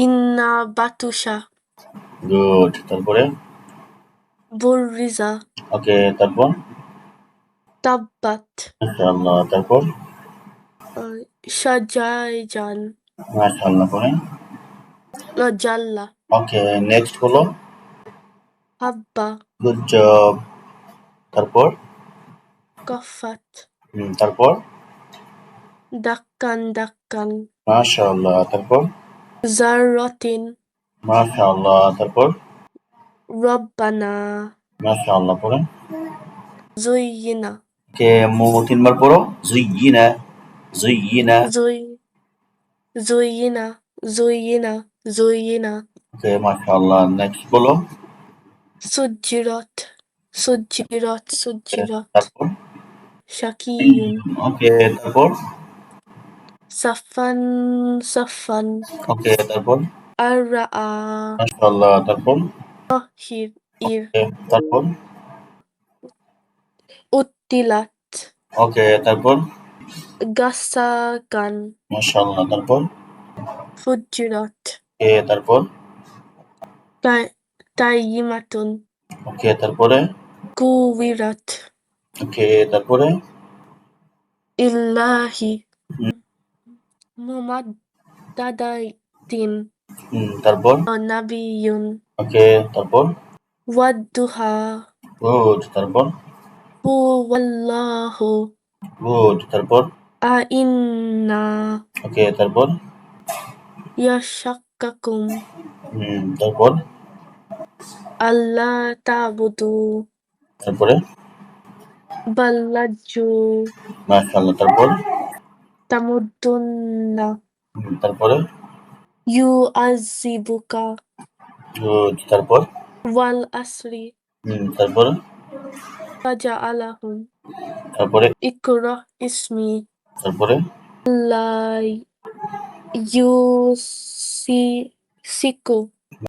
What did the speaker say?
ইন্না বাতুসা গুড। তারপরে বুররিজা ওকে, তারপর তাব্বাত মাশাআল্লাহ, তারপর সাজাইজান মাশাআল্লাহ পরে জাল্লা ওকে, নেক্সট বলো। হাব্বা গুড জব। তারপর কফাত তারপর দাক্কান দাক্কান মাশাআল্লাহ, তারপর জাররাতিন মাশাআল্লাহ, তারপর রব্বানা মাশাআল্লাহ পরে জুইয়িনা ওকে, তিনবার পড়ো। জুইয়িনা, জুইয়িনা। জুই জুইয়িনা জুইয়িনা জুইয়িনা ওকে, মাশাআল্লাহ, নেক্সট বলো। সুজ্জিরাত সুজ্জিরাত সুজ্জিরাত তারপর শাকিয়ুন ওকে, তারপর সাফান সাফান ওকে, তারপর আর মাশাআল্লাহ, তারপর হির ইর তারপর উত্তিলাত ওকে, তারপর গাসাকান মাশাআল্লাহ, তারপর ফুজ্জিরাত তারপর তাইয়িমাতুন ওকে, তারপরে কুবিরাত ওকে, তারপরে ইল্লাহি মুমাদ্দাদাতিন তারপর নাবিয়ুন ওকে, তারপর ওয়াদ্দুহা গুড। তারপর হুয়াল্লাহু গুড। তারপর আইন্না ওকে, তারপর ইয়াশাক্কাকুম তারপর আল্লাহ তাবুদু তারপরে বাল্লাজ্জু মাশাআল্লাহ, তারপর তামুদ্দুন্না তারপরে ইউআযযিবুকা গুড। তারপর ওয়াল আসরি তারপরে ফাজআলাহুম তারপরে ইকরা ইসমি তারপরে লাই ইউসিসিকু